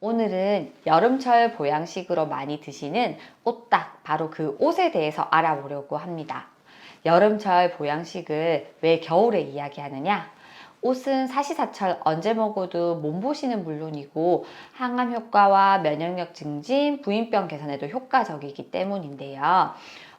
오늘은 여름철 보양식으로 많이 드시는 오딱, 바로 그 옷에 대해서 알아보려고 합니다. 여름철 보양식을 왜 겨울에 이야기하느냐? 옷은 사시사철 언제 먹어도 몸보신은 물론이고 항암 효과와 면역력 증진, 부인병 개선에도 효과적이기 때문인데요.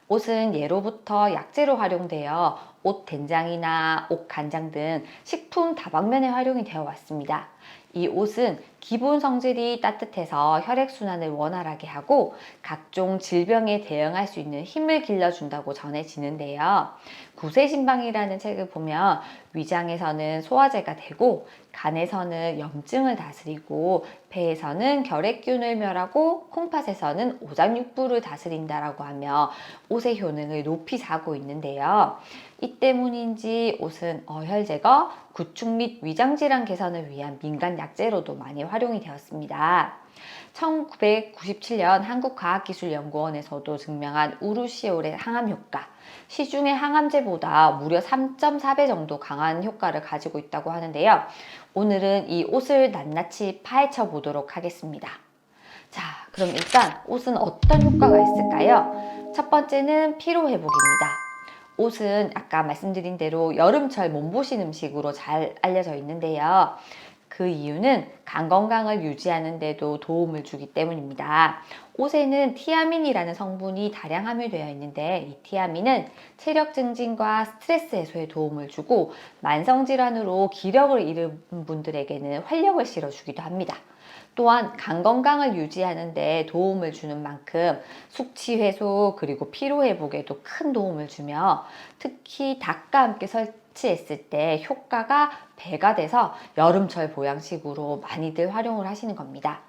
옷은 예로부터 약재로 활용되어 옷 된장이나 옷 간장 등 식품 다방면에 활용이 되어 왔습니다. 이 옷은 기본 성질이 따뜻해서 혈액순환을 원활하게 하고 각종 질병에 대응할 수 있는 힘을 길러준다고 전해지는데요. 구세신방이라는 책을 보면 위장에서는 소화제가 되고 간에서는 염증을 다스리고 폐에서는 결핵균을 멸하고 콩팥에서는 오장육부를 다스린다라고 하며 옷의 효능을 높이 사고 있는데요. 이 때문인지 옷은 어혈 제거, 구축 및 위장질환 개선을 위한 민간 약재로도 많이 활용이 되었습니다. 1997년 한국과학기술연구원에서도 증명한 우루시올의 항암 효과, 시중의 항암제보다 무려 3.4배 정도 강한 효과를 가지고 있다고 하는데요. 오늘은 이 옷을 낱낱이 파헤쳐 보도록 하겠습니다. 자, 그럼 일단 옷은 어떤 효과가 있을까요? 첫 번째는 피로회복입니다. 옷은 아까 말씀드린 대로 여름철 몸보신 음식으로 잘 알려져 있는데요. 그 이유는 간 건강을 유지하는 데도 도움을 주기 때문입니다. 옷에는 티아민이라는 성분이 다량 함유되어 있는데 이 티아민은 체력 증진과 스트레스 해소에 도움을 주고 만성질환으로 기력을 잃은 분들에게는 활력을 실어주기도 합니다. 또한 간 건강을 유지하는 데 도움을 주는 만큼 숙취 해소 그리고 피로 회복에도 큰 도움을 주며 특히 닭과 함께 설치했을 때 효과가 배가 돼서 여름철 보양식으로 많이들 활용을 하시는 겁니다.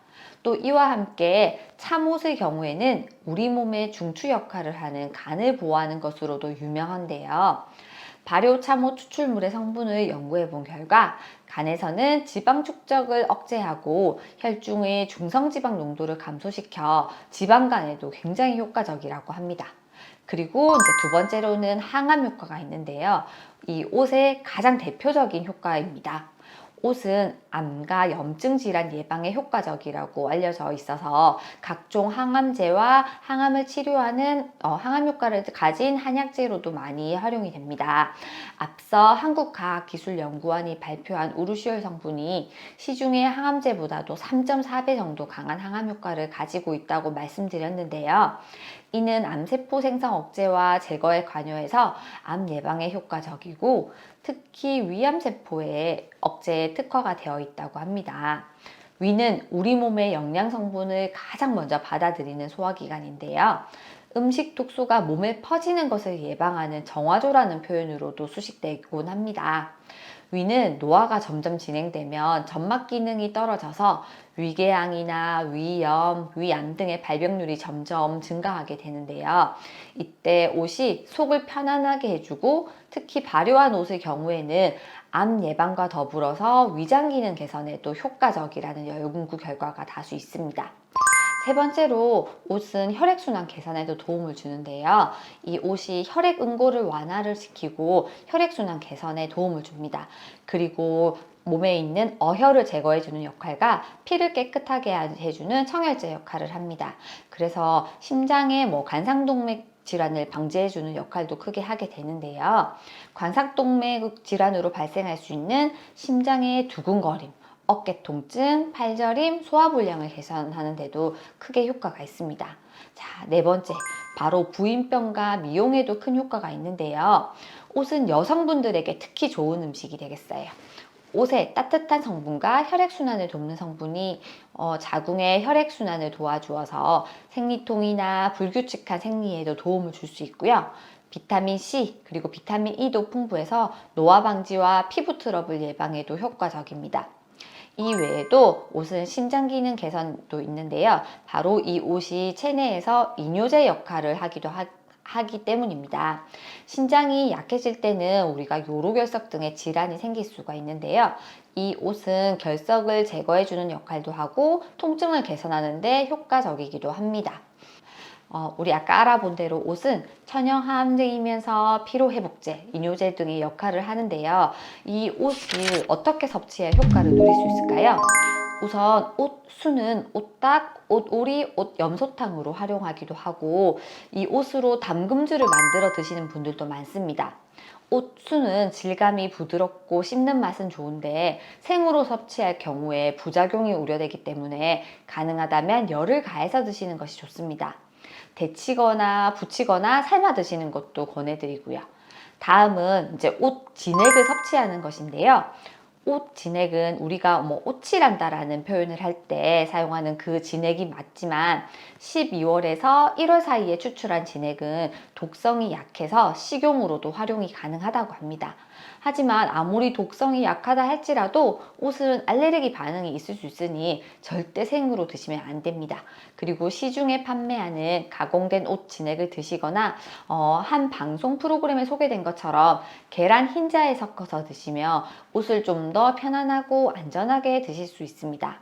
또 이와 함께 참옷의 경우에는 우리 몸의 중추 역할을 하는 간을 보호하는 것으로도 유명한데요. 발효 참옷 추출물의 성분을 연구해 본 결과 간에서는 지방 축적을 억제하고 혈중의 중성지방 농도를 감소시켜 지방간에도 굉장히 효과적이라고 합니다. 그리고 이제 두 번째로는 항암 효과가 있는데요. 이 옷의 가장 대표적인 효과입니다. 옷은 암과 염증 질환 예방에 효과적이라고 알려져 있어서 각종 항암제와 항암을 치료하는 항암 효과를 가진 한약재로도 많이 활용이 됩니다. 앞서 한국과학기술연구원이 발표한 우루시올 성분이 시중의 항암제보다도 3.4배 정도 강한 항암 효과를 가지고 있다고 말씀드렸는데요. 이는 암세포 생성 억제와 제거에 관여해서 암 예방에 효과적이고 특히 위암세포의 억제에 특화가 되어 있다고 합니다. 위는 우리 몸의 영양 성분을 가장 먼저 받아들이는 소화기관인데요. 음식 독소가 몸에 퍼지는 것을 예방하는 정화조라는 표현으로도 수식되곤 합니다. 위는 노화가 점점 진행되면 점막 기능이 떨어져서 위궤양이나 위염, 위암 등의 발병률이 점점 증가하게 되는데요. 이때 옷이 속을 편안하게 해주고 특히 발효한 옷의 경우에는 암 예방과 더불어서 위장 기능 개선에도 효과적이라는 연구 결과가 다수 있습니다. 세 번째로 옷은 혈액순환 개선에도 도움을 주는데요. 이 옷이 혈액 응고를 완화를 시키고 혈액순환 개선에 도움을 줍니다. 그리고 몸에 있는 어혈을 제거해주는 역할과 피를 깨끗하게 해주는 청혈제 역할을 합니다. 그래서 심장의 관상동맥 질환을 방지해주는 역할도 크게 하게 되는데요. 관상동맥 질환으로 발생할 수 있는 심장의 두근거림, 어깨 통증, 팔저림, 소화불량을 개선하는 데도 크게 효과가 있습니다. 자, 네 번째, 바로 부인병과 미용에도 큰 효과가 있는데요. 옷은 여성분들에게 특히 좋은 음식이 되겠어요. 옷에 따뜻한 성분과 혈액순환을 돕는 성분이 자궁의 혈액순환을 도와주어서 생리통이나 불규칙한 생리에도 도움을 줄 수 있고요. 비타민 C 그리고 비타민 E도 풍부해서 노화 방지와 피부 트러블 예방에도 효과적입니다. 이 외에도 옷은 신장 기능 개선도 있는데요. 바로 이 옷이 체내에서 이뇨제 역할을 하기 때문입니다. 신장이 약해질 때는 우리가 요로결석 등의 질환이 생길 수가 있는데요. 이 옷은 결석을 제거해주는 역할도 하고 통증을 개선하는 데 효과적이기도 합니다. 우리 아까 알아본 대로 옷은 천연항암제이면서 피로회복제, 이뇨제 등의 역할을 하는데요. 이 옷을 어떻게 섭취해 효과를 누릴 수 있을까요? 우선 옷 수는 옷딱, 옷오리, 옷염소탕으로 활용하기도 하고 이 옷으로 담금주를 만들어 드시는 분들도 많습니다. 옷 수는 질감이 부드럽고 씹는 맛은 좋은데 생으로 섭취할 경우에 부작용이 우려되기 때문에 가능하다면 열을 가해서 드시는 것이 좋습니다. 데치거나 부치거나 삶아 드시는 것도 권해드리고요. 다음은 이제 옷 진액을 섭취하는 것인데요. 옷 진액은 우리가 옷칠한다라는 표현을 할 때 사용하는 그 진액이 맞지만 12월에서 1월 사이에 추출한 진액은 독성이 약해서 식용으로도 활용이 가능하다고 합니다. 하지만 아무리 독성이 약하다 할지라도 옷은 알레르기 반응이 있을 수 있으니 절대 생으로 드시면 안 됩니다. 그리고 시중에 판매하는 가공된 옷 진액을 드시거나 한 방송 프로그램에 소개된 것처럼 계란 흰자에 섞어서 드시면 옷을 좀 더 편안하고 안전하게 드실 수 있습니다.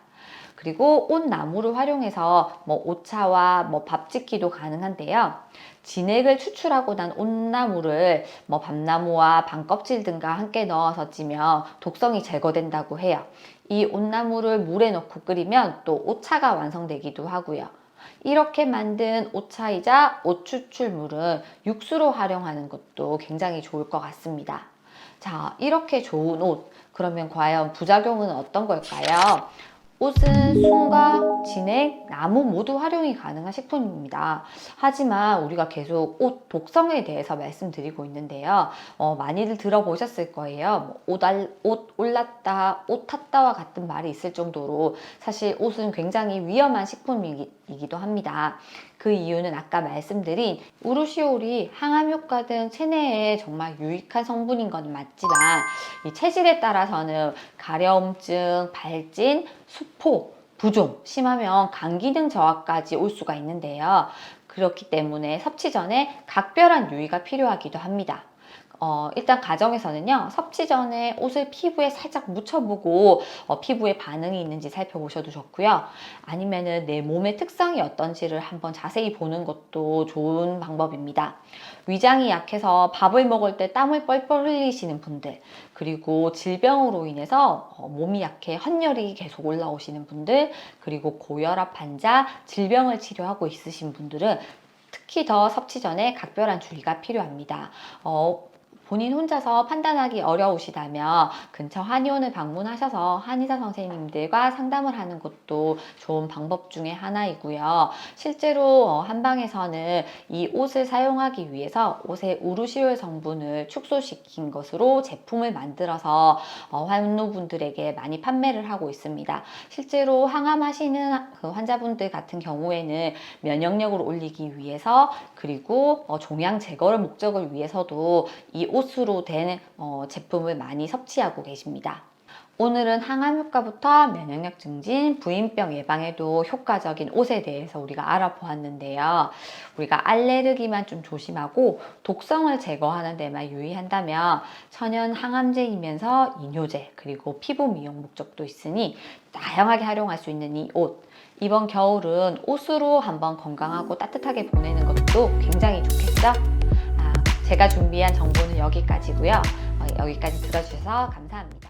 그리고 옷나무를 활용해서 오차와 밥 짓기도 가능한데요. 진액을 추출하고 난 옷나무를 밤나무와 밤껍질 등과 함께 넣어서 찌면 독성이 제거된다고 해요. 이 옷나무를 물에 넣고 끓이면 또 옷차가 완성되기도 하고요. 이렇게 만든 옷차이자 옷 추출물은 육수로 활용하는 것도 굉장히 좋을 것 같습니다. 자, 이렇게 좋은 옷. 그러면 과연 부작용은 어떤 걸까요? 옷은 숨과 진액, 나무 모두 활용이 가능한 식품입니다. 하지만 우리가 계속 옷 독성에 대해서 말씀드리고 있는데요. 많이들 들어보셨을 거예요. 옷 올랐다, 옷 탔다와 같은 말이 있을 정도로 사실 옷은 굉장히 위험한 식품이기도 합니다. 그 이유는 아까 말씀드린 우루시올이 항암 효과 등 체내에 정말 유익한 성분인 건 맞지만 이 체질에 따라서는 가려움증, 발진, 수포, 부종, 심하면 간 기능 저하까지 올 수가 있는데요. 그렇기 때문에 섭취 전에 각별한 유의가 필요하기도 합니다. 일단 가정에서는요, 섭취 전에 옷을 피부에 살짝 묻혀보고 피부에 반응이 있는지 살펴보셔도 좋고요. 아니면은 내 몸의 특성이 어떤지를 한번 자세히 보는 것도 좋은 방법입니다. 위장이 약해서 밥을 먹을 때 땀을 뻘뻘 흘리시는 분들, 그리고 질병으로 인해서 몸이 약해 헌혈이 계속 올라오시는 분들, 그리고 고혈압 환자, 질병을 치료하고 있으신 분들은 특히 더 섭취 전에 각별한 주의가 필요합니다. 본인 혼자서 판단하기 어려우시다면 근처 한의원을 방문하셔서 한의사 선생님들과 상담을 하는 것도 좋은 방법 중에 하나이고요. 실제로 한방에서는 이 옷을 사용하기 위해서 옷의 우루시올 성분을 축소시킨 것으로 제품을 만들어서 환우분들에게 많이 판매를 하고 있습니다. 실제로 항암하시는 그 환자분들 같은 경우에는 면역력을 올리기 위해서 그리고 종양 제거를 목적을 위해서도 이 옷으로 된 제품을 많이 섭취하고 계십니다. 오늘은 항암 효과부터 면역력 증진, 부인병 예방에도 효과적인 옷에 대해서 우리가 알아보았는데요. 우리가 알레르기만 좀 조심하고 독성을 제거하는 데만 유의한다면 천연 항암제이면서 이뇨제 그리고 피부 미용 목적도 있으니 다양하게 활용할 수 있는 이 옷. 이번 겨울은 옷으로 한번 건강하고 따뜻하게 보내는 것도 굉장히 좋겠죠? 제가 준비한 정보는 여기까지고요. 여기까지 들어주셔서 감사합니다.